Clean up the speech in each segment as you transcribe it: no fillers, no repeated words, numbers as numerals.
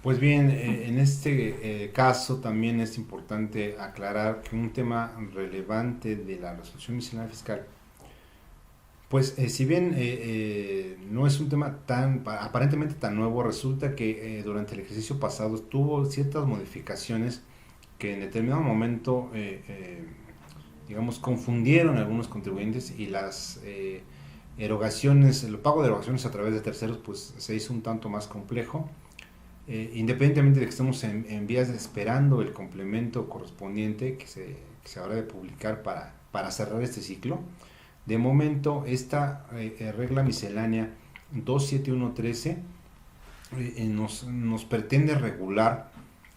Pues bien, en este caso también es importante aclarar que un tema relevante de la resolución miscelánea fiscal, pues si bien no es un tema aparentemente tan nuevo, resulta que durante el ejercicio pasado tuvo ciertas modificaciones que en determinado momento, digamos, confundieron a algunos contribuyentes y las erogaciones, el pago de erogaciones a través de terceros, pues se hizo un tanto más complejo. Independientemente de que estemos en vías de esperando el complemento correspondiente que se habrá de publicar para cerrar este ciclo, de momento esta regla miscelánea 27113 nos pretende regular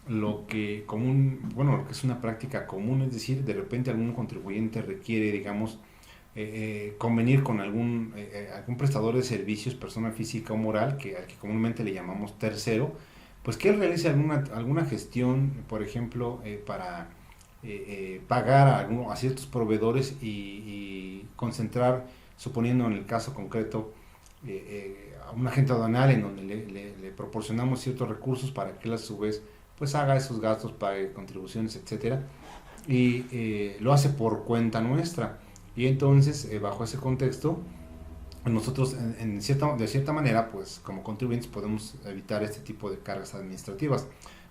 lo que bueno, lo que es una práctica común, es decir, de repente algún contribuyente requiere, digamos, convenir con algún prestador de servicios, persona física o moral, al que comúnmente le llamamos tercero, pues que él realice alguna gestión, por ejemplo, para pagar a ciertos proveedores y concentrar, suponiendo en el caso concreto, a un agente aduanal en donde le proporcionamos ciertos recursos para que él a su vez pues haga esos gastos, pague contribuciones, etcétera, y lo hace por cuenta nuestra. Y entonces, bajo ese contexto, nosotros de cierta manera, pues como contribuyentes podemos evitar este tipo de cargas administrativas,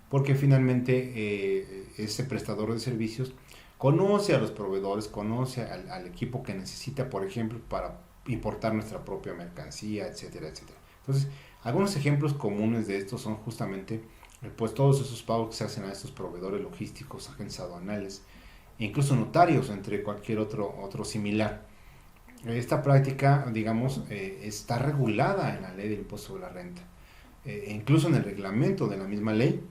porque finalmente ese prestador de servicios conoce a los proveedores, conoce al equipo que necesita, por ejemplo, para importar nuestra propia mercancía, etcétera, etcétera. Entonces, algunos ejemplos comunes de esto son justamente pues todos esos pagos que se hacen a estos proveedores logísticos, agentes aduanales, e incluso notarios, entre cualquier otro similar. Esta práctica, digamos, está regulada en la ley del impuesto sobre la renta, incluso en el reglamento de la misma ley.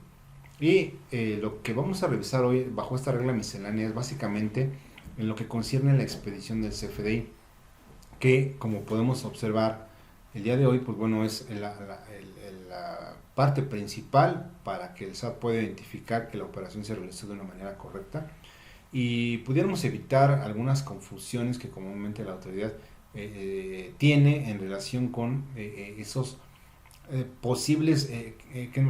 Y lo que vamos a revisar hoy bajo esta regla miscelánea es básicamente en lo que concierne a la expedición del CFDI, que como podemos observar el día de hoy, pues bueno, es la parte principal para que el SAT pueda identificar que la operación se realizó de una manera correcta y pudiéramos evitar algunas confusiones que comúnmente la autoridad tiene en relación con esos posibles, que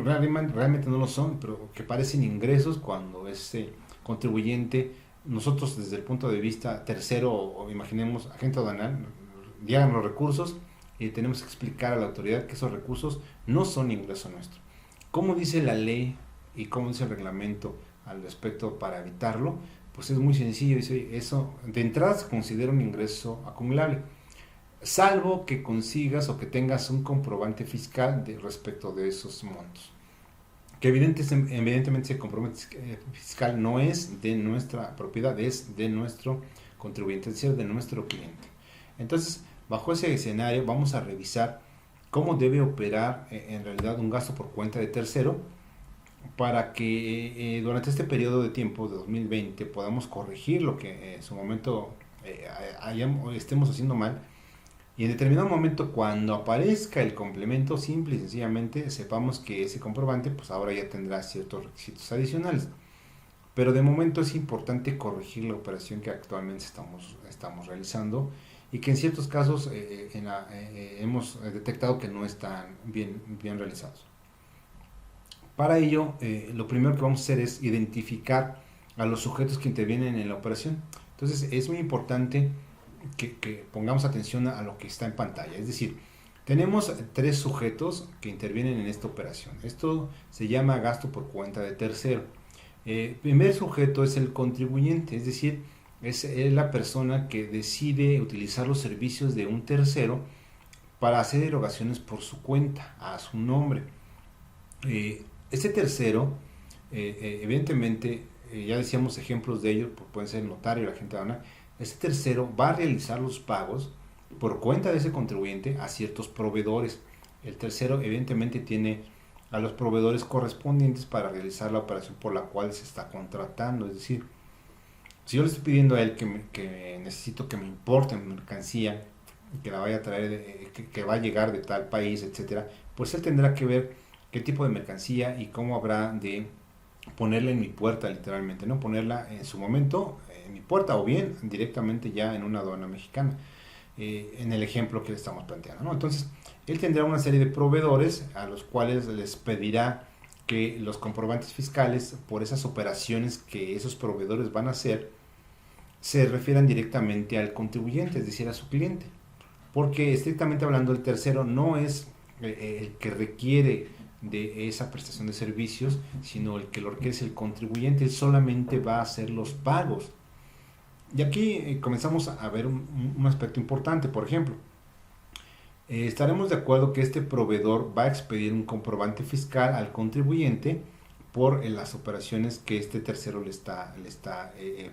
realmente no lo son, pero que parecen ingresos cuando ese contribuyente, nosotros desde el punto de vista tercero o imaginemos agente aduanal, llegan los recursos y tenemos que explicar a la autoridad que esos recursos no son ingreso nuestro. ¿Cómo dice la ley y cómo dice el reglamento al respecto para evitarlo? Pues es muy sencillo, dice eso de entrada se considera un ingreso acumulable, salvo que consigas o que tengas un comprobante fiscal respecto de esos montos. Que evidentemente ese comprobante fiscal no es de nuestra propiedad, es de nuestro contribuyente, es decir, de nuestro cliente. Entonces, bajo ese escenario, vamos a revisar cómo debe operar en realidad un gasto por cuenta de tercero para que durante este periodo de tiempo de 2020 podamos corregir lo que en su momento estemos haciendo mal y en determinado momento cuando aparezca el complemento simple y sencillamente sepamos que ese comprobante pues ahora ya tendrá ciertos requisitos adicionales, pero de momento es importante corregir la operación que actualmente estamos realizando y que en ciertos casos hemos detectado que no están bien realizados. Para ello, lo primero que vamos a hacer es identificar a los sujetos que intervienen en la operación. Entonces, es muy importante que pongamos atención a lo que está en pantalla. Es decir, tenemos tres sujetos que intervienen en esta operación. Esto se llama gasto por cuenta de tercero. El primer sujeto es el contribuyente, es decir, es la persona que decide utilizar los servicios de un tercero para hacer erogaciones por su cuenta, a su nombre. Este tercero, evidentemente, ya decíamos ejemplos de ellos, pueden ser el notario, la agente aduanal. Este tercero va a realizar los pagos por cuenta de ese contribuyente a ciertos proveedores. El tercero, evidentemente, tiene a los proveedores correspondientes para realizar la operación por la cual se está contratando. Es decir, si yo le estoy pidiendo a él que necesito que me importe mercancía, que la vaya a traer, que va a llegar de tal país, etcétera, pues él tendrá que ver qué tipo de mercancía y cómo habrá de ponerla en mi puerta, literalmente, ¿no? Ponerla en su momento en mi puerta o bien directamente ya en una aduana mexicana, en el ejemplo que le estamos planteando, ¿no? Entonces, él tendrá una serie de proveedores a los cuales les pedirá que los comprobantes fiscales por esas operaciones que esos proveedores van a hacer se refieran directamente al contribuyente, es decir, a su cliente. Porque estrictamente hablando, el tercero no es el que requiere de esa prestación de servicios, sino el que lo requiere es el contribuyente. Él solamente va a hacer los pagos. Y aquí comenzamos a ver un aspecto importante. Por ejemplo, estaremos de acuerdo que este proveedor va a expedir un comprobante fiscal al contribuyente por las operaciones que este tercero le está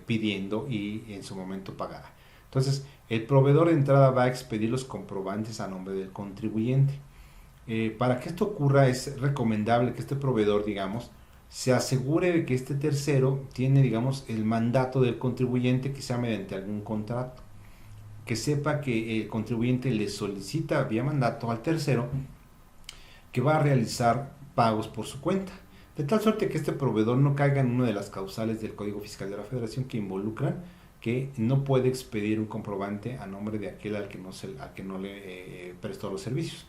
pidiendo y en su momento pagará. Entonces, el proveedor de entrada va a expedir los comprobantes a nombre del contribuyente. Para que esto ocurra, es recomendable que este proveedor, digamos, se asegure de que este tercero tiene, digamos, el mandato del contribuyente, que sea mediante algún contrato. Que sepa que el contribuyente le solicita vía mandato al tercero que va a realizar pagos por su cuenta. De tal suerte que este proveedor no caiga en una de las causales del Código Fiscal de la Federación que involucran que no puede expedir un comprobante a nombre de aquel al que no le prestó los servicios.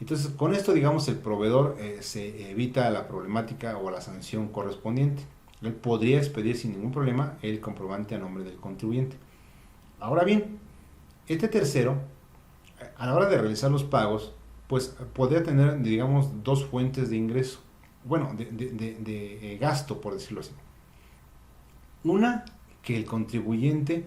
Entonces, con esto, digamos, el proveedor se evita la problemática o la sanción correspondiente. Él podría expedir sin ningún problema el comprobante a nombre del contribuyente. Ahora bien, este tercero, a la hora de realizar los pagos, pues podría tener, digamos, dos fuentes de ingreso. Bueno, de gasto, por decirlo así. Una, que el contribuyente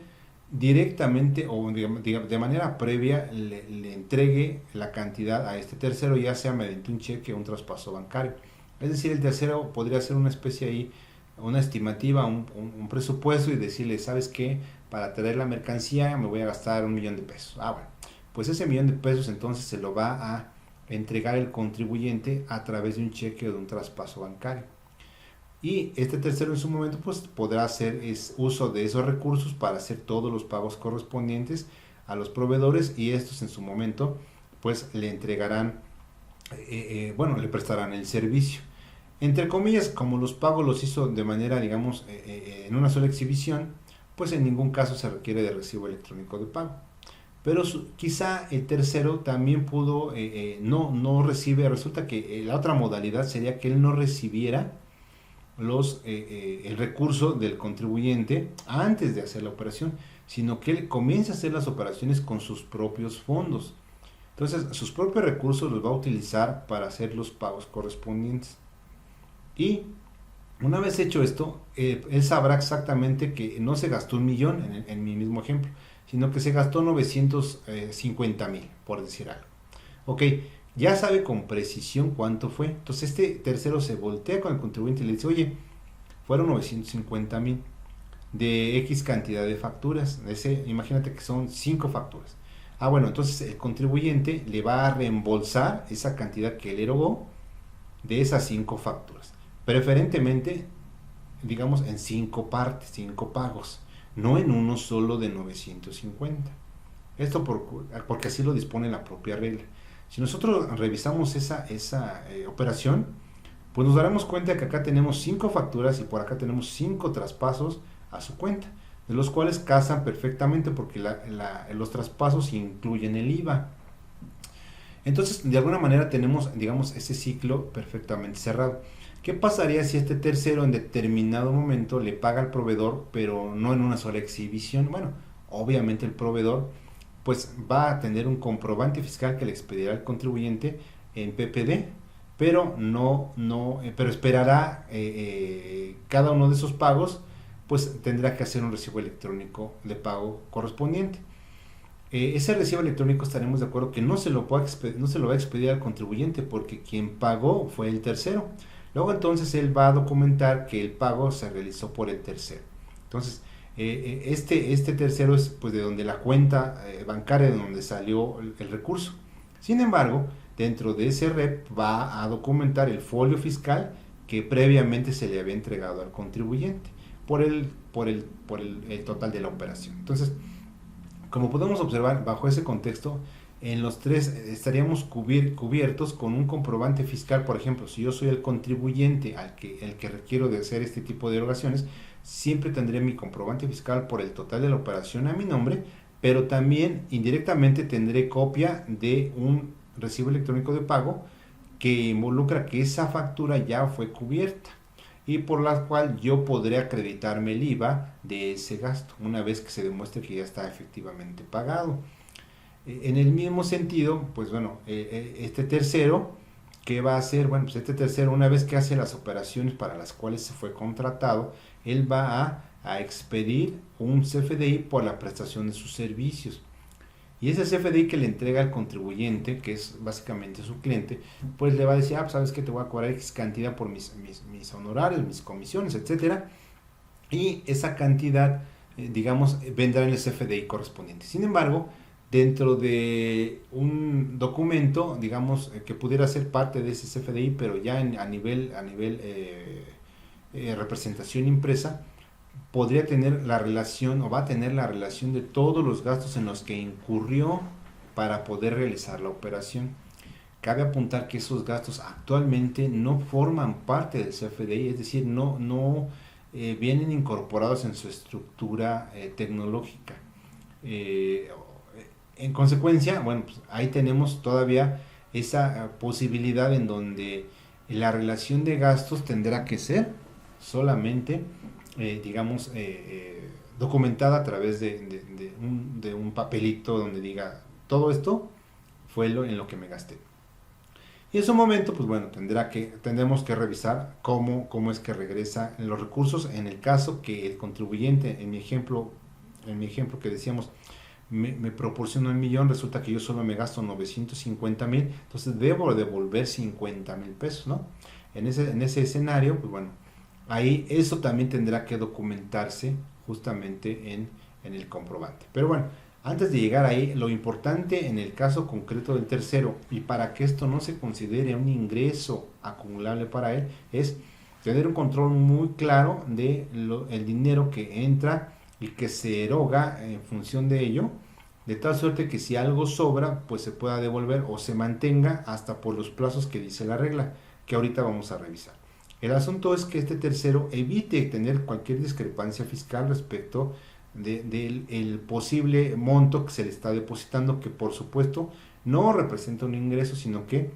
directamente o de manera previa le entregue la cantidad a este tercero, ya sea mediante un cheque o un traspaso bancario. Es decir, el tercero podría hacer una especie ahí, una estimativa, un presupuesto y decirle, ¿sabes qué? Para traer la mercancía me voy a gastar 1,000,000 de pesos. Ah, bueno, pues ese 1,000,000 de pesos entonces se lo va a entregar el contribuyente a través de un cheque o de un traspaso bancario. Y este tercero en su momento pues podrá hacer uso de esos recursos para hacer todos los pagos correspondientes a los proveedores y estos en su momento pues le entregarán, le prestarán el servicio. Entre comillas, como los pagos los hizo de manera, digamos, en una sola exhibición, pues en ningún caso se requiere de recibo electrónico de pago. Pero quizá el tercero también pudo, no recibe, resulta que la otra modalidad sería que él no recibiera el recurso del contribuyente antes de hacer la operación, sino que él comienza a hacer las operaciones con sus propios fondos. Entonces, sus propios recursos los va a utilizar para hacer los pagos correspondientes. Y una vez hecho esto, él sabrá exactamente que no se gastó 1,000,000 en mi mismo ejemplo, sino que se gastó 950,000, por decir algo. Ok, ya sabe con precisión cuánto fue. Entonces este tercero se voltea con el contribuyente y le dice, oye, fueron 950,000 de X cantidad de facturas. Imagínate que son 5 facturas. Ah, bueno, entonces el contribuyente le va a reembolsar esa cantidad que él erogó de esas 5 facturas. Preferentemente, digamos, en 5 partes, 5 pagos, no en uno solo de 950. Esto porque así lo dispone la propia regla. Si nosotros revisamos esa operación, pues nos daremos cuenta que acá tenemos 5 facturas y por acá tenemos 5 traspasos a su cuenta, de los cuales casan perfectamente porque los traspasos incluyen el IVA. Entonces, de alguna manera tenemos, digamos, ese ciclo perfectamente cerrado. ¿Qué pasaría si este tercero en determinado momento le paga al proveedor, pero no en una sola exhibición? Bueno, obviamente el proveedor pues va a tener un comprobante fiscal que le expedirá al contribuyente en PPD, pero pero esperará cada uno de esos pagos, pues tendrá que hacer un recibo electrónico de pago correspondiente. Ese recibo electrónico estaremos de acuerdo que no se lo va a expedir al contribuyente porque quien pagó fue el tercero. Luego entonces él va a documentar que el pago se realizó por el tercero. Entonces, este tercero es pues de donde la cuenta bancaria de donde salió el recurso. Sin embargo, dentro de ese REP va a documentar el folio fiscal que previamente se le había entregado al contribuyente por el total de la operación. Entonces, como podemos observar, bajo ese contexto, en los tres estaríamos cubiertos con un comprobante fiscal. Por ejemplo, si yo soy el contribuyente el que requiero de hacer este tipo de erogaciones, siempre tendré mi comprobante fiscal por el total de la operación a mi nombre, pero también indirectamente tendré copia de un recibo electrónico de pago que involucra que esa factura ya fue cubierta y por la cual yo podré acreditarme el IVA de ese gasto una vez que se demuestre que ya está efectivamente pagado. En el mismo sentido, pues bueno, este tercero, ¿qué va a hacer? Bueno, pues este tercero, una vez que hace las operaciones para las cuales se fue contratado, él va a expedir un CFDI por la prestación de sus servicios. Y ese CFDI que le entrega al contribuyente, que es básicamente su cliente, pues le va a decir, ah, pues sabes que te voy a cobrar X cantidad por mis honorarios, mis comisiones, etcétera. Y esa cantidad, digamos, vendrá en el CFDI correspondiente. Sin embargo, dentro de un documento, digamos, que pudiera ser parte de ese CFDI, pero ya a nivel representación impresa, podría tener la relación o va a tener la relación de todos los gastos en los que incurrió para poder realizar la operación. Cabe apuntar que esos gastos actualmente no forman parte del CFDI, es decir, no vienen incorporados en su estructura tecnológica. En consecuencia, bueno, pues ahí tenemos todavía esa posibilidad en donde la relación de gastos tendrá que ser solamente, digamos, documentada a través de un papelito donde diga todo esto fue en lo que me gasté. Y en su momento, pues bueno, tendremos que revisar cómo es que regresan los recursos en el caso que el contribuyente, en mi ejemplo que decíamos, me proporciona 1,000,000, resulta que yo solo me gasto 950,000, entonces debo devolver 50,000 pesos, ¿no? En ese escenario, pues bueno, ahí eso también tendrá que documentarse justamente en el comprobante. Pero bueno, antes de llegar ahí, lo importante en el caso concreto del tercero, y para que esto no se considere un ingreso acumulable para él, es tener un control muy claro de el dinero que entra y que se eroga en función de ello, de tal suerte que si algo sobra, pues se pueda devolver o se mantenga hasta por los plazos que dice la regla, que ahorita vamos a revisar. El asunto es que este tercero evite tener cualquier discrepancia fiscal respecto del posible monto que se le está depositando, que por supuesto no representa un ingreso, sino que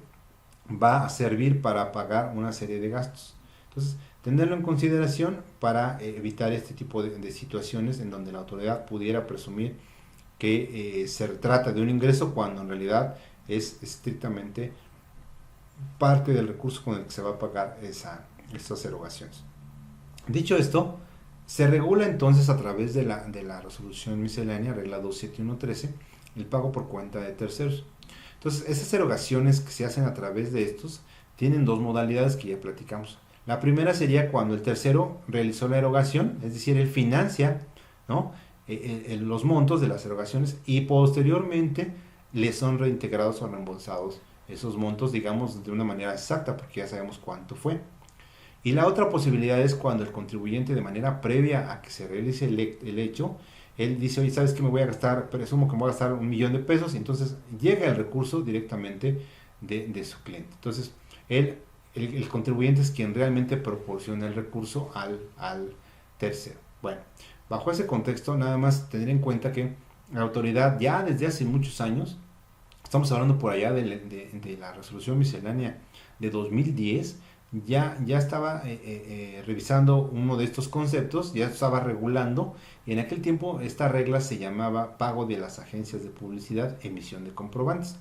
va a servir para pagar una serie de gastos. Entonces, tenerlo en consideración para evitar este tipo de situaciones en donde la autoridad pudiera presumir que se trata de un ingreso cuando en realidad es estrictamente parte del recurso con el que se va a pagar estas erogaciones. Dicho esto, se regula entonces a través de la resolución miscelánea, regla 27113, el pago por cuenta de terceros. Entonces, esas erogaciones que se hacen a través de estos tienen dos modalidades que ya platicamos. La primera sería cuando el tercero realizó la erogación, es decir, él financia, ¿no?, los montos de las erogaciones y posteriormente le son reintegrados o reembolsados esos montos, digamos, de una manera exacta, porque ya sabemos cuánto fue. Y la otra posibilidad es cuando el contribuyente, de manera previa a que se realice el hecho, él dice, oye, ¿sabes qué? Me voy a gastar, presumo que me voy a gastar 1,000,000 de pesos, y entonces llega el recurso directamente de su cliente. Entonces, el contribuyente es quien realmente proporciona el recurso al tercero. Bueno, bajo ese contexto, nada más tener en cuenta que la autoridad ya desde hace muchos años, estamos hablando por allá de la resolución miscelánea de 2010, ya estaba revisando uno de estos conceptos, ya estaba regulando, y en aquel tiempo esta regla se llamaba pago de las agencias de publicidad, emisión de comprobantes,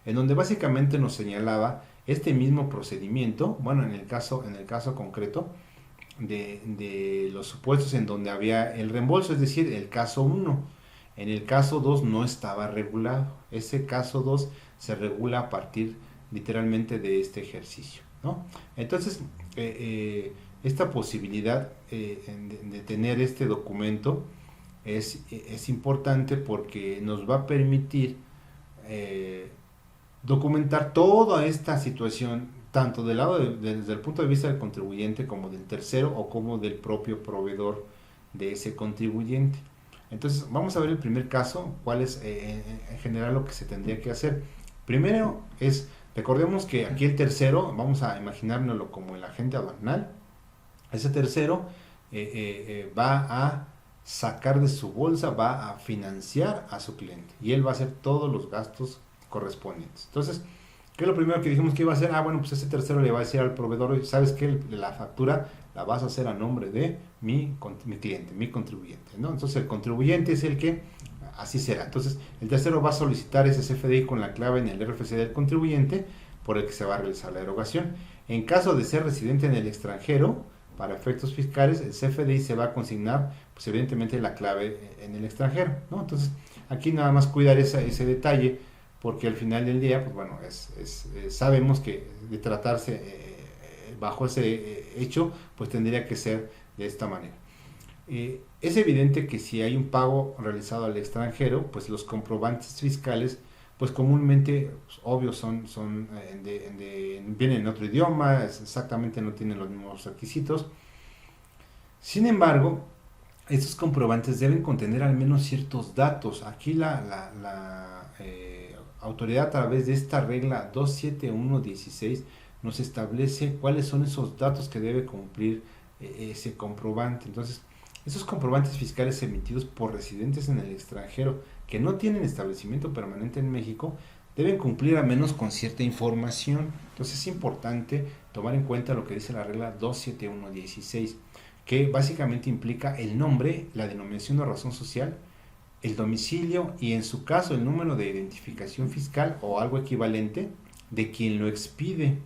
en donde básicamente nos señalaba este mismo procedimiento, bueno, en el caso concreto de los supuestos en donde había el reembolso, es decir, el caso 1. En el caso 2 no estaba regulado. Ese caso 2 se regula a partir literalmente de este ejercicio, ¿no? Entonces, esta posibilidad de tener este documento es importante porque nos va a permitir documentar toda esta situación, tanto del lado desde el punto de vista del contribuyente como del tercero o como del propio proveedor de ese contribuyente. Entonces, vamos a ver el primer caso, cuál es en general lo que se tendría que hacer. Primero recordemos que aquí el tercero, vamos a imaginárnoslo como el agente aduanal. Ese tercero va a sacar de su bolsa, va a financiar a su cliente y él va a hacer todos los gastos correspondientes. Entonces, ¿Qué es lo primero que dijimos que iba a hacer? Bueno, pues ese tercero le va a decir al proveedor, ¿sabes qué? La factura la vas a hacer a nombre de mi cliente, mi contribuyente, ¿no? Entonces el contribuyente es el que, así será. Entonces el tercero va a solicitar ese CFDI con la clave en el RFC del contribuyente por el que se va a realizar la erogación. En caso de ser residente en el extranjero, para efectos fiscales, el CFDI se va a consignar, pues evidentemente la clave en el extranjero, ¿no? Entonces aquí nada más cuidar ese detalle, porque al final del día, pues bueno, sabemos que de tratarse bajo ese hecho, pues tendría que ser de esta manera. Es evidente que si hay un pago realizado al extranjero, pues los comprobantes fiscales, pues comúnmente, pues, obvio, vienen en otro idioma, exactamente no tienen los mismos requisitos. Sin embargo, estos comprobantes deben contener al menos ciertos datos. Aquí la autoridad, a través de esta regla 27116, nos establece cuáles son esos datos que debe cumplir ese comprobante. Entonces, esos comprobantes fiscales emitidos por residentes en el extranjero que no tienen establecimiento permanente en México deben cumplir al menos con cierta información. Entonces es importante tomar en cuenta lo que dice la regla 27116, que básicamente implica el nombre, la denominación de razón social, el domicilio y en su caso el número de identificación fiscal o algo equivalente de quien lo expide.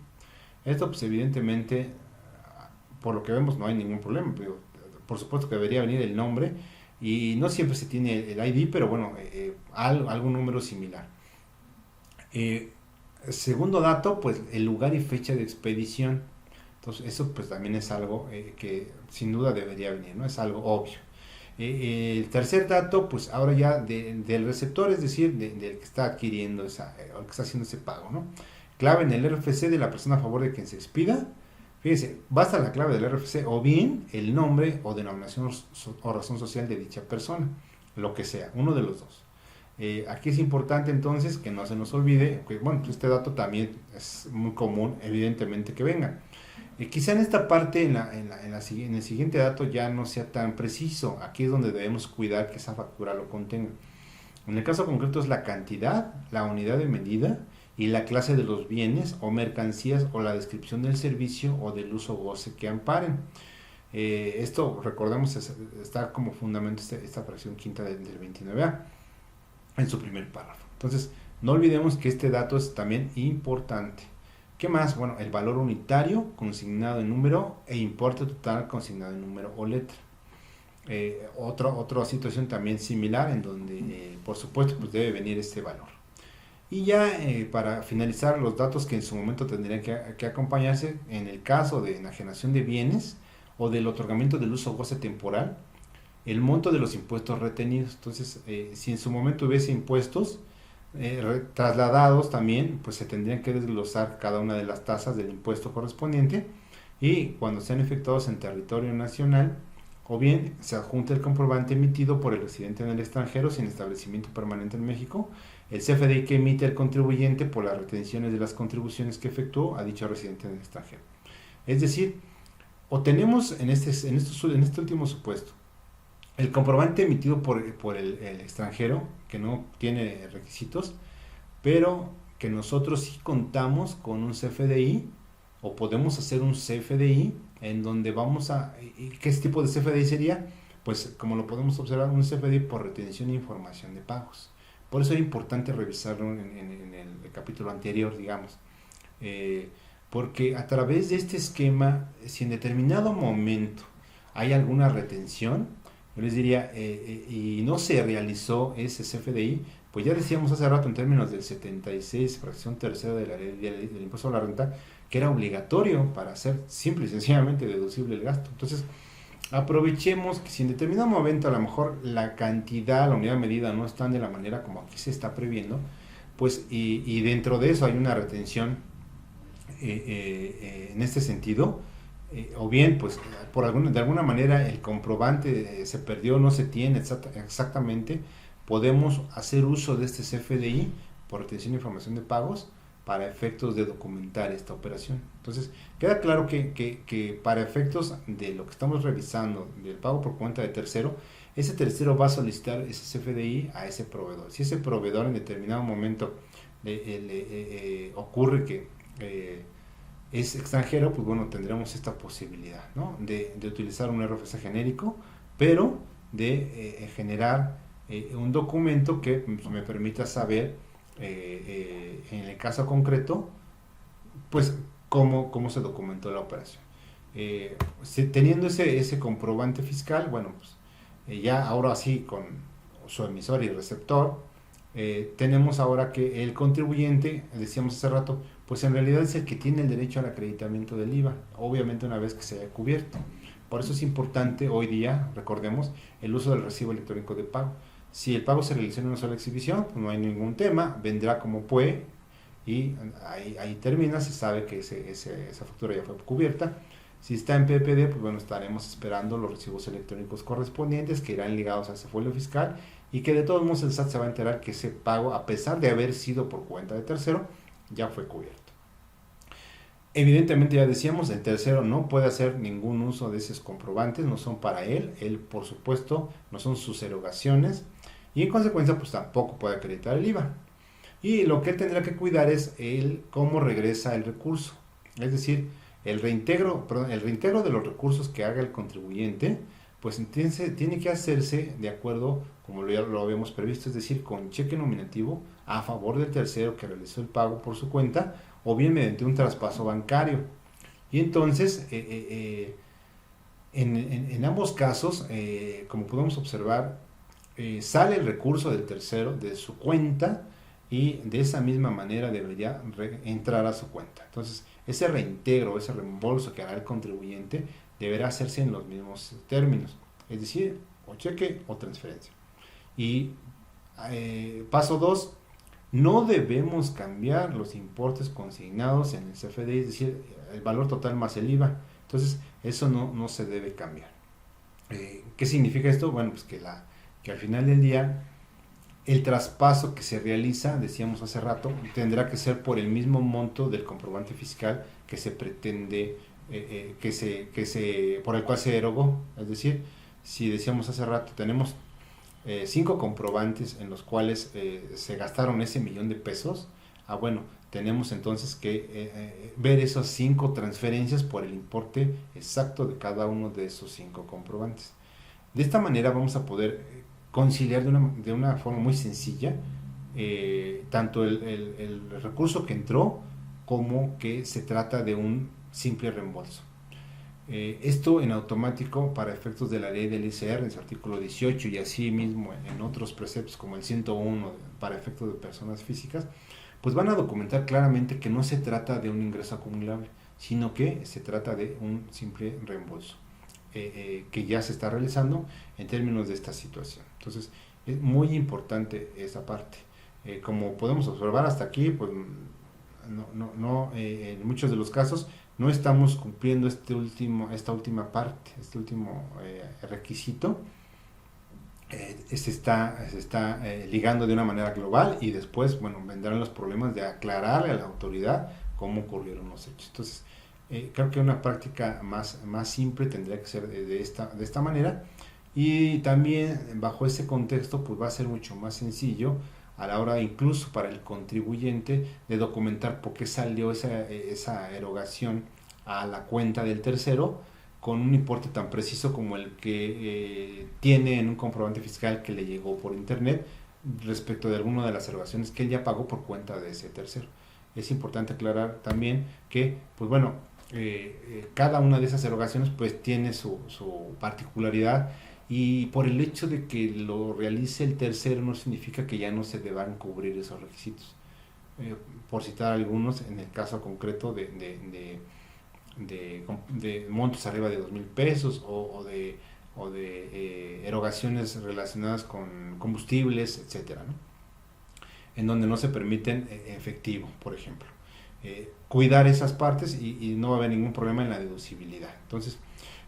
Esto pues evidentemente, por lo que vemos, no hay ningún problema, pero por supuesto que debería venir el nombre y no siempre se tiene el ID, pero bueno, algún número similar. Segundo dato, pues el lugar y fecha de expedición. Entonces eso pues también es algo que sin duda debería venir, ¿no? Es algo obvio. El tercer dato, pues ahora ya del receptor, es decir, del que está adquiriendo o que está haciendo ese pago, ¿no? Clave en el RFC de la persona a favor de quien se expida. Fíjense, basta la clave del RFC o bien el nombre o denominación o razón social de dicha persona, lo que sea, uno de los dos. Aquí es importante entonces que no se nos olvide, que bueno, pues este dato también es muy común, evidentemente, que venga. Quizá en esta parte, en el siguiente dato ya no sea tan preciso. Aquí es donde debemos cuidar que esa factura lo contenga. En el caso concreto es la cantidad, la unidad de medida y la clase de los bienes o mercancías o la descripción del servicio o del uso o goce que amparen. Esto, recordemos, está como fundamento esta fracción quinta del 29A en su primer párrafo. Entonces, no olvidemos que este dato es también importante. ¿Qué más? Bueno, el valor unitario consignado en número e importe total consignado en número o letra. Otra situación también similar en donde, por supuesto, pues debe venir este valor. Y ya para finalizar, los datos que en su momento tendrían que acompañarse en el caso de enajenación de bienes o del otorgamiento del uso o goce temporal, el monto de los impuestos retenidos. Entonces, si en su momento hubiese impuestos trasladados también, pues se tendrían que desglosar cada una de las tasas del impuesto correspondiente y cuando sean efectuados en territorio nacional, o bien se adjunta el comprobante emitido por el residente en el extranjero sin establecimiento permanente en México, el CFDI que emite el contribuyente por las retenciones de las contribuciones que efectuó a dicho residente en el extranjero. Es decir, o tenemos en este último supuesto el comprobante emitido por el extranjero, que no tiene requisitos, pero que nosotros sí contamos con un CFDI, o podemos hacer un CFDI, en donde vamos a... ¿Qué tipo de CFDI sería? Pues como lo podemos observar, un CFDI por retención de información de pagos. Por eso es importante revisarlo en el capítulo anterior, digamos. Porque a través de este esquema, si en determinado momento hay alguna retención, yo les diría, y no se realizó ese CFDI, pues ya decíamos hace rato en términos del 76, fracción tercera de la ley del impuesto a la renta, que era obligatorio para hacer simple y sencillamente deducible el gasto. Entonces, aprovechemos que si en determinado momento a lo mejor la cantidad, la unidad medida no están de la manera como aquí se está previendo, pues y dentro de eso hay una retención en este sentido, o bien pues de alguna manera el comprobante se perdió, no se tiene exactamente, podemos hacer uso de este CFDI por retención de información de pagos para efectos de documentar esta operación. Entonces, queda claro que para efectos de lo que estamos revisando, del pago por cuenta de tercero, ese tercero va a solicitar ese CFDI a ese proveedor. Si ese proveedor en determinado momento ocurre que es extranjero, pues bueno, tendremos esta posibilidad, ¿no? De utilizar un RFC genérico, pero de generar un documento que pues, me permita saber, en el caso concreto, pues cómo se documentó la operación. Teniendo ese comprobante fiscal, bueno, pues ya ahora sí con su emisor y receptor, tenemos ahora que el contribuyente, decíamos hace rato, pues en realidad es el que tiene el derecho al acreditamiento del IVA, obviamente una vez que se haya cubierto. Por eso es importante hoy día, recordemos, el uso del recibo electrónico de pago. Si el pago se realizó en una sola exhibición, pues no hay ningún tema, vendrá como puede y ahí termina, se sabe que esa factura ya fue cubierta. Si está en PPD, pues bueno, estaremos esperando los recibos electrónicos correspondientes que irán ligados a ese folio fiscal y que de todos modos el SAT se va a enterar que ese pago, a pesar de haber sido por cuenta de tercero, ya fue cubierto. Evidentemente, ya decíamos, el tercero no puede hacer ningún uso de esos comprobantes, no son para él por supuesto no son sus erogaciones y en consecuencia pues tampoco puede acreditar el IVA. Y lo que él tendrá que cuidar es cómo regresa el recurso, es decir, el reintegro de los recursos que haga el contribuyente, pues tiene que hacerse de acuerdo como lo habíamos previsto, es decir, con cheque nominativo a favor del tercero que realizó el pago por su cuenta o bien mediante un traspaso bancario. Y entonces, en ambos casos, como podemos observar, sale el recurso del tercero de su cuenta y de esa misma manera debería entrar a su cuenta. Entonces, ese reintegro, ese reembolso que hará el contribuyente deberá hacerse en los mismos términos, es decir, o cheque o transferencia. Y paso 2, no debemos cambiar los importes consignados en el CFDI, es decir, el valor total más el IVA. Entonces, eso no se debe cambiar. ¿Qué significa esto? Bueno, pues que al final del día el traspaso que se realiza, decíamos hace rato, tendrá que ser por el mismo monto del comprobante fiscal que se pretende, por el cual se erogó. Es decir, si decíamos hace rato, tenemos 5 comprobantes en los cuales se gastaron ese $1,000,000, bueno, tenemos entonces que ver esas 5 transferencias por el importe exacto de cada uno de esos 5 comprobantes. De esta manera vamos a poder conciliar de una forma muy sencilla tanto el recurso que entró como que se trata de un simple reembolso. Esto en automático para efectos de la ley del ICR en su artículo 18 y así mismo en otros preceptos como el 101 para efectos de personas físicas, pues van a documentar claramente que no se trata de un ingreso acumulable, sino que se trata de un simple reembolso que ya se está realizando en términos de esta situación. Entonces es muy importante esa parte. Como podemos observar hasta aquí, pues en muchos de los casos no estamos cumpliendo esta última parte, este último requisito. Se está ligando de una manera global y después, bueno, vendrán los problemas de aclararle a la autoridad cómo ocurrieron los hechos. Entonces, creo que una práctica más simple tendría que ser de esta manera y también bajo ese contexto pues va a ser mucho más sencillo a la hora incluso para el contribuyente de documentar por qué salió esa erogación a la cuenta del tercero con un importe tan preciso como el que tiene en un comprobante fiscal que le llegó por internet respecto de alguna de las erogaciones que él ya pagó por cuenta de ese tercero. Es importante aclarar también que, pues bueno, cada una de esas erogaciones pues tiene su particularidad y por el hecho de que lo realice el tercero no significa que ya no se deban cubrir esos requisitos. Por citar algunos, en el caso concreto de montos arriba de $2,000 o de erogaciones relacionadas con combustibles, etcétera, ¿no? En donde no se permiten efectivo, por ejemplo. Cuidar esas partes y no va a haber ningún problema en la deducibilidad. Entonces,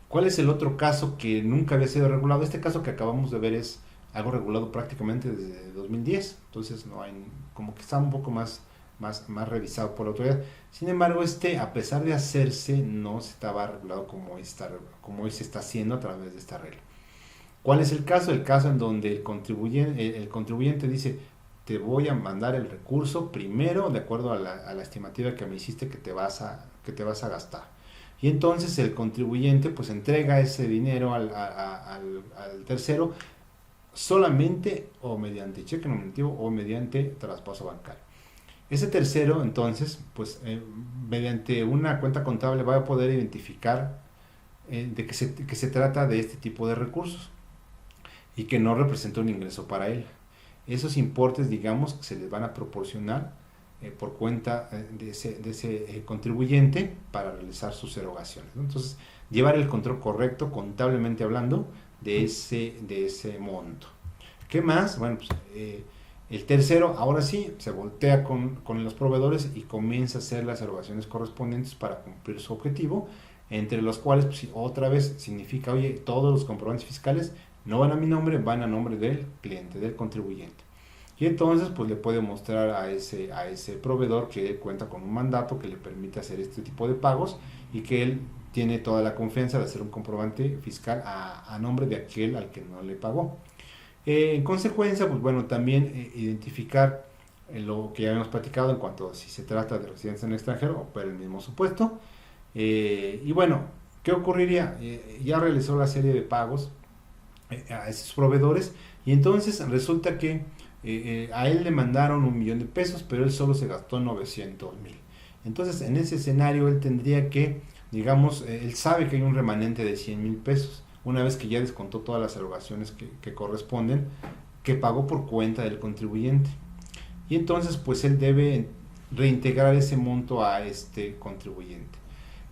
¿cuál es el otro caso que nunca había sido regulado? Este caso que acabamos de ver es algo regulado prácticamente desde 2010, entonces no hay, como que está un poco más revisado por la autoridad. Sin embargo, a pesar de hacerse, no se estaba regulado como hoy se está haciendo a través de esta regla. ¿Cuál es el caso? El caso en donde el contribuyente dice, te voy a mandar el recurso primero de acuerdo a la estimativa que me hiciste que te vas a gastar. Y entonces el contribuyente pues entrega ese dinero al tercero solamente o mediante cheque nominativo o mediante traspaso bancario. Ese tercero entonces pues mediante una cuenta contable va a poder identificar de que se trata de este tipo de recursos y que no representa un ingreso para él. Esos importes, digamos, que se les van a proporcionar por cuenta de ese contribuyente para realizar sus erogaciones, ¿no? Entonces, llevar el control correcto, contablemente hablando, de ese monto. ¿Qué más? Bueno, pues el tercero, ahora sí, se voltea con los proveedores y comienza a hacer las erogaciones correspondientes para cumplir su objetivo, entre los cuales, pues, otra vez, significa, oye, todos los comprobantes fiscales no van a mi nombre, van a nombre del cliente, del contribuyente. Y entonces pues le puede mostrar a ese proveedor que él cuenta con un mandato que le permite hacer este tipo de pagos y que él tiene toda la confianza de hacer un comprobante fiscal a nombre de aquel al que no le pagó. En consecuencia, pues bueno, también identificar lo que ya habíamos platicado en cuanto a si se trata de residencia en el extranjero o por el mismo supuesto. Y bueno, ¿qué ocurriría? Ya realizó la serie de pagos a esos proveedores y entonces resulta que a él le mandaron 1,000,000 de pesos, pero él solo se gastó 900,000. Entonces, en ese escenario, él tendría que, digamos, él sabe que hay un remanente de 100,000 pesos, una vez que ya descontó todas las erogaciones que corresponden, que pagó por cuenta del contribuyente. Y entonces, pues él debe reintegrar ese monto a este contribuyente.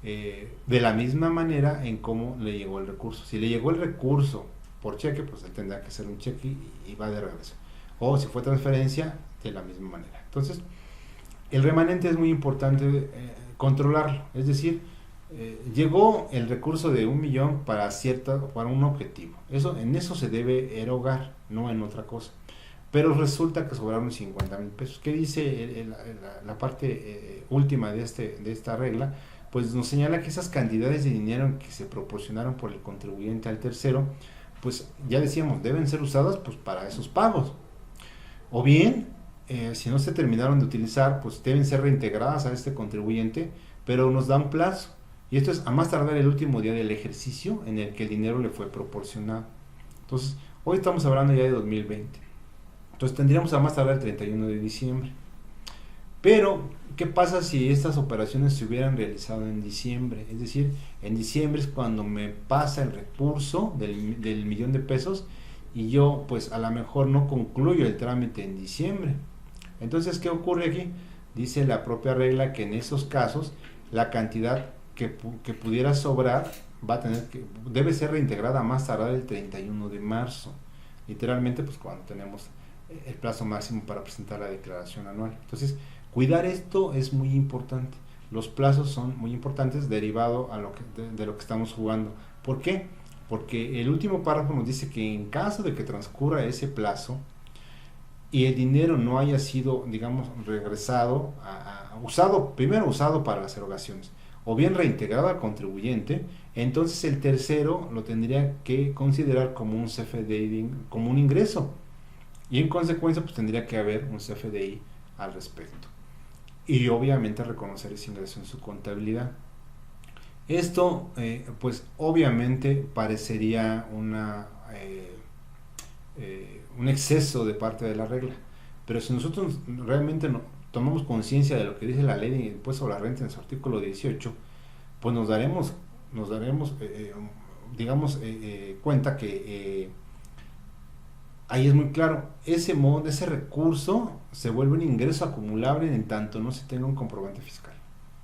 De la misma manera en cómo le llegó el recurso. Si le llegó el recurso por cheque, pues él tendrá que hacer un cheque y va de regreso. O si fue transferencia, de la misma manera. Entonces, el remanente es muy importante controlarlo. Es decir, llegó el recurso de 1,000,000 para un objetivo. En eso se debe erogar, no en otra cosa. Pero resulta que sobraron 50,000 pesos. ¿Qué dice la parte última de esta regla? Pues nos señala que esas cantidades de dinero que se proporcionaron por el contribuyente al tercero, pues ya decíamos, deben ser usadas pues para esos pagos. O bien, si no se terminaron de utilizar, pues deben ser reintegradas a este contribuyente, pero nos da un plazo. Y esto es a más tardar el último día del ejercicio en el que el dinero le fue proporcionado. Entonces, hoy estamos hablando ya de 2020. Entonces tendríamos a más tardar el 31 de diciembre. Pero, ¿qué pasa si estas operaciones se hubieran realizado en diciembre? Es decir, en diciembre es cuando me pasa el recurso del 1,000,000 de pesos y yo pues a lo mejor no concluyo el trámite en diciembre. Entonces, ¿qué ocurre aquí? Dice la propia regla que en esos casos la cantidad que pudiera sobrar debe ser reintegrada a más tardar el 31 de marzo. Literalmente pues cuando tenemos el plazo máximo para presentar la declaración anual. Entonces, cuidar esto es muy importante. Los plazos son muy importantes derivado de lo que estamos jugando. ¿Por qué? Porque el último párrafo nos dice que en caso de que transcurra ese plazo y el dinero no haya sido, digamos, regresado, primero usado para las erogaciones, o bien reintegrado al contribuyente, entonces el tercero lo tendría que considerar como un CFDI, como un ingreso. Y en consecuencia, pues tendría que haber un CFDI al respecto. Y obviamente reconocer ese ingreso en su contabilidad. Esto, pues obviamente parecería un exceso de parte de la regla. Pero si nosotros realmente tomamos conciencia de lo que dice la ley de impuesto sobre la renta en su artículo 18, pues nos daremos cuenta que ahí es muy claro, ese recurso se vuelve un ingreso acumulable en tanto no se tenga un comprobante fiscal,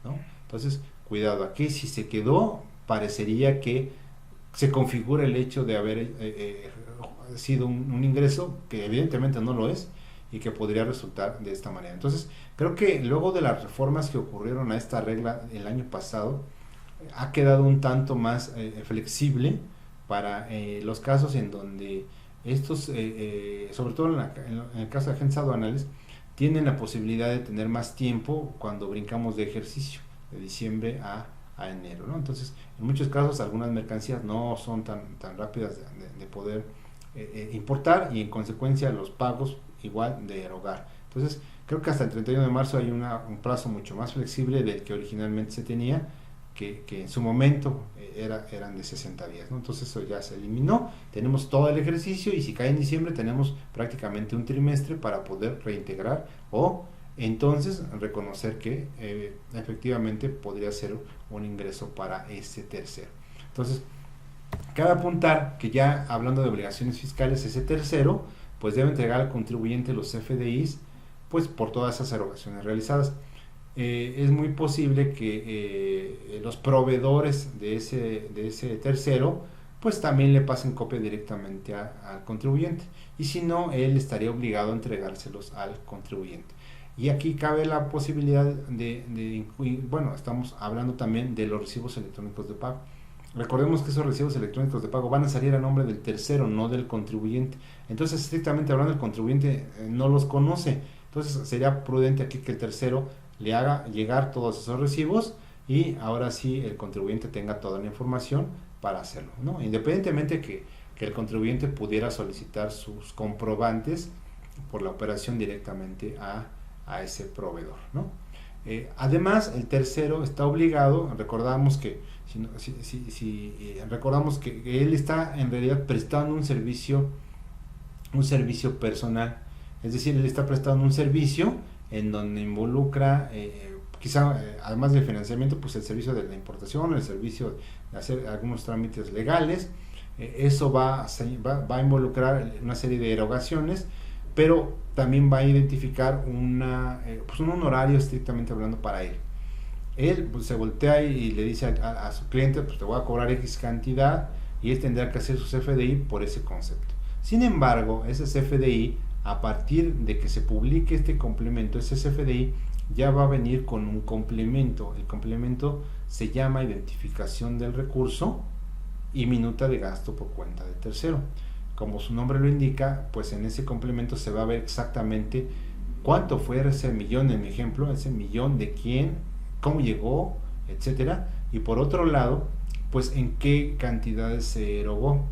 ¿no? Entonces, cuidado, aquí si se quedó, parecería que se configura el hecho de haber sido un ingreso, que evidentemente no lo es, y que podría resultar de esta manera. Entonces, creo que luego de las reformas que ocurrieron a esta regla el año pasado, ha quedado un tanto más flexible para los casos en donde estos, sobre todo en el caso de agentes aduanales, tienen la posibilidad de tener más tiempo cuando brincamos de ejercicio, de diciembre a enero, ¿no? Entonces, en muchos casos, algunas mercancías no son tan rápidas de poder importar y en consecuencia los pagos igual de erogar. Entonces, creo que hasta el 31 de marzo hay un plazo mucho más flexible del que originalmente se tenía, que en su momento eran de 60 días, ¿no? Entonces eso ya se eliminó, tenemos todo el ejercicio y si cae en diciembre tenemos prácticamente un trimestre para poder reintegrar o entonces reconocer que efectivamente podría ser un ingreso para ese tercero. Entonces, cabe apuntar que ya hablando de obligaciones fiscales, ese tercero pues debe entregar al contribuyente los FDIs pues por todas esas erogaciones realizadas. Es muy posible que los proveedores de ese tercero pues también le pasen copia directamente al contribuyente y si no, él estaría obligado a entregárselos al contribuyente. Y aquí cabe la posibilidad de incluir, bueno, estamos hablando también de los recibos electrónicos de pago. Recordemos que esos recibos electrónicos de pago van a salir a nombre del tercero, no del contribuyente. Entonces, estrictamente hablando, el contribuyente no los conoce. Entonces, sería prudente aquí que el tercero le haga llegar todos esos recibos y ahora sí el contribuyente tenga toda la información para hacerlo, ¿no? Independientemente que el contribuyente pudiera solicitar sus comprobantes por la operación directamente a ese proveedor, ¿no? Además, el tercero está obligado, recordamos que recordamos que él está en realidad prestando un servicio personal, es decir, él está prestando un servicio en donde involucra quizá además del financiamiento pues el servicio de la importación, el servicio de hacer algunos trámites legales, eso va a involucrar una serie de erogaciones, pero también va a identificar pues un honorario estrictamente hablando para él. Él pues, se voltea y le dice a su cliente, pues te voy a cobrar X cantidad y él tendrá que hacer su CFDI por ese concepto. Sin embargo, ese CFDI, a partir de que se publique este complemento, ese CFDI ya va a venir con un complemento. El complemento se llama identificación del recurso y minuta de gasto por cuenta de tercero. Como su nombre lo indica, pues en ese complemento se va a ver exactamente cuánto fue ese millón, en mi ejemplo, ese millón de quién, cómo llegó, etcétera, y por otro lado, pues en qué cantidades se erogó.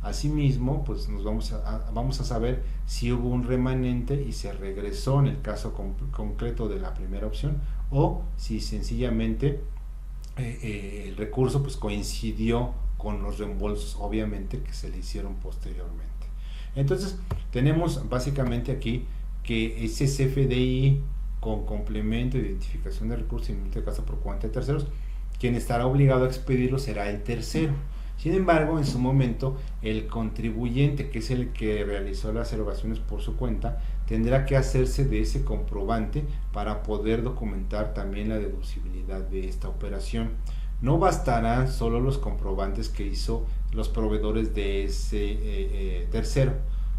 Asimismo, pues nos vamos a saber si hubo un remanente y se regresó en el caso concreto de la primera opción o si sencillamente el recurso pues coincidió con los reembolsos obviamente que se le hicieron posteriormente. Entonces tenemos básicamente aquí que ese CFDI con complemento, identificación de recursos y en este caso por cuenta de terceros, quien estará obligado a expedirlo será el tercero. Sin embargo, en su momento, el contribuyente, que es el que realizó las erogaciones por su cuenta, tendrá que hacerse de ese comprobante para poder documentar también la deducibilidad de esta operación. No bastarán solo los comprobantes que hizo los proveedores de ese tercero,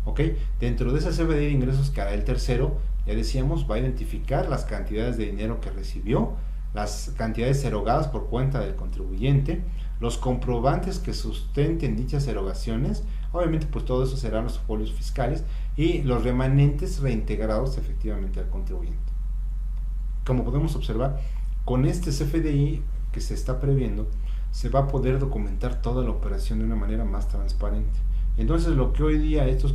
¿ok? Dentro de esa CFDI de ingresos que hará el tercero, ya decíamos, va a identificar las cantidades de dinero que recibió, las cantidades erogadas por cuenta del contribuyente, los comprobantes que sustenten dichas erogaciones, obviamente pues todo eso serán los folios fiscales y los remanentes reintegrados efectivamente al contribuyente. Como podemos observar, con este CFDI que se está previendo, se va a poder documentar toda la operación de una manera más transparente. Entonces lo que hoy día estos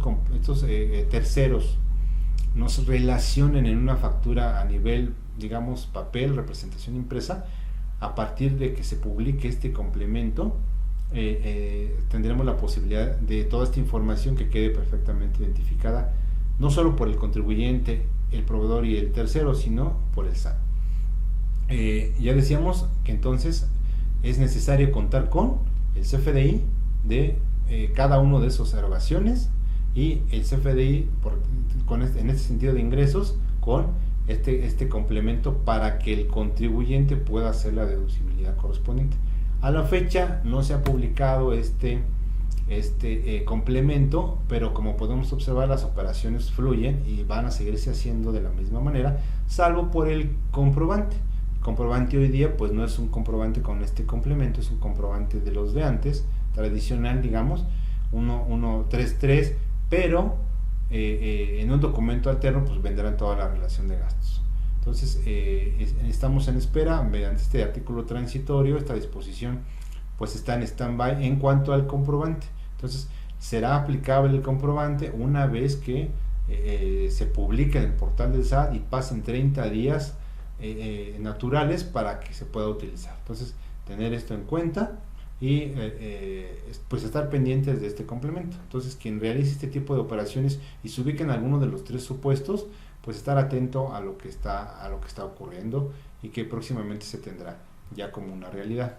terceros nos relacionen en una factura a nivel, digamos, papel, representación impresa, a partir de que se publique este complemento, tendremos la posibilidad de toda esta información que quede perfectamente identificada, no solo por el contribuyente, el proveedor y el tercero, sino por el SAT. Ya decíamos que entonces es necesario contar con el CFDI de cada uno de esos erogaciones y el CFDI en este sentido de ingresos con este complemento para que el contribuyente pueda hacer la deducibilidad correspondiente. A la fecha no se ha publicado este complemento, pero como podemos observar las operaciones fluyen y van a seguirse haciendo de la misma manera, salvo por el comprobante. El comprobante hoy día pues no es un comprobante con este complemento, es un comprobante de los de antes, tradicional digamos, 133, pero en un documento alterno pues vendrán toda la relación de gastos. Entonces estamos en espera mediante este artículo transitorio. Esta disposición pues está en stand-by en cuanto al comprobante. Entonces será aplicable el comprobante una vez que se publique en el portal del SAT y pasen 30 días naturales para que se pueda utilizar. Entonces, tener esto en cuenta y pues estar pendientes de este complemento. Entonces, quien realice este tipo de operaciones y se ubique en alguno de los tres supuestos, pues estar atento a lo que está ocurriendo y que próximamente se tendrá ya como una realidad.